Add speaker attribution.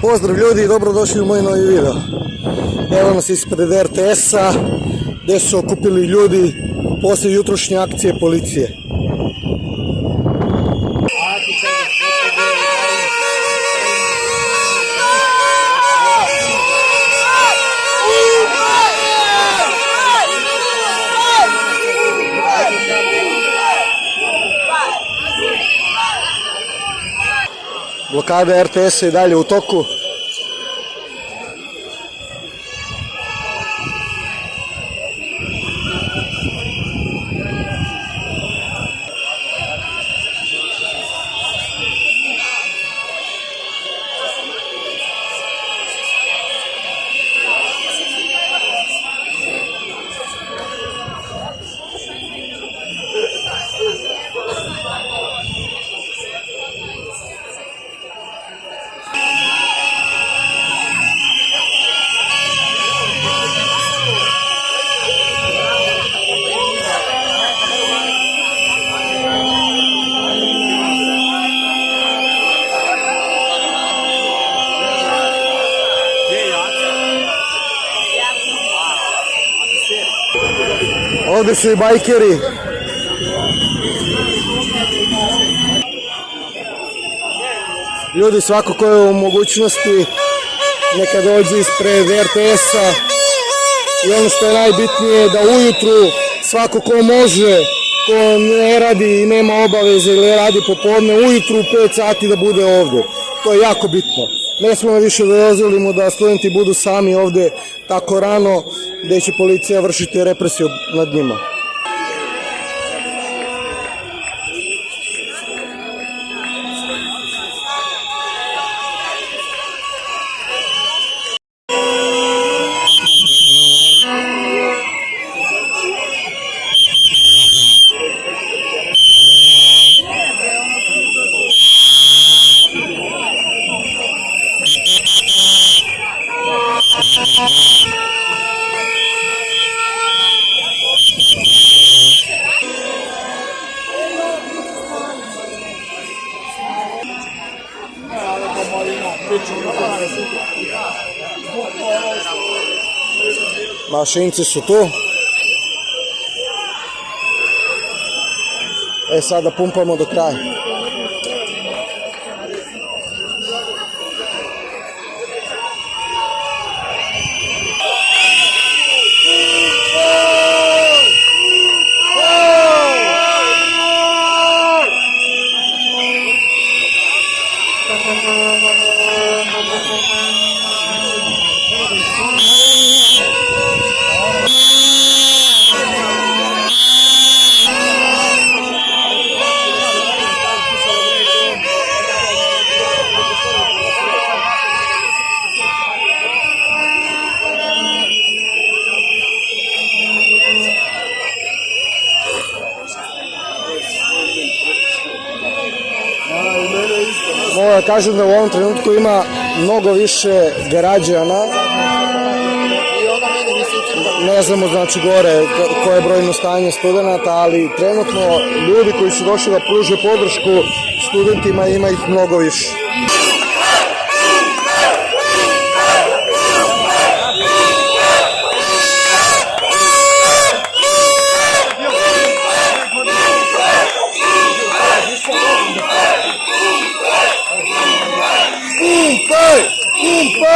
Speaker 1: Pozdrav ljudi i dobrodošli u moj novi video. Evo nas ispred RTS-a gdje su okupili ljudi poslije jutrošnje akcije policije. Blokada RTS-a i dalje u toku. Ovdje su i bajkeri. Ljudi, svako ko je u mogućnosti neka dođe ispred RTS-a i ono što je najbitnije da ujutru svako ko može, ko ne radi i nema obaveze ili radi popodne, ujutru u 5 sati da bude ovdje. To je jako bitno. Ne smemo više da dozvolimo da studenti budu sami ovdje tako rano gdje će policija vršiti represiju nad njima. Mašinci su tu. Sada pumpamo do kraja. Moram kažem da u ovom trenutku ima mnogo više građana. Ne znamo znači gore koje je brojno stanje studenata, ali trenutno ljudi koji su došli da pruže podršku studentima ima ih mnogo više. Pumpa!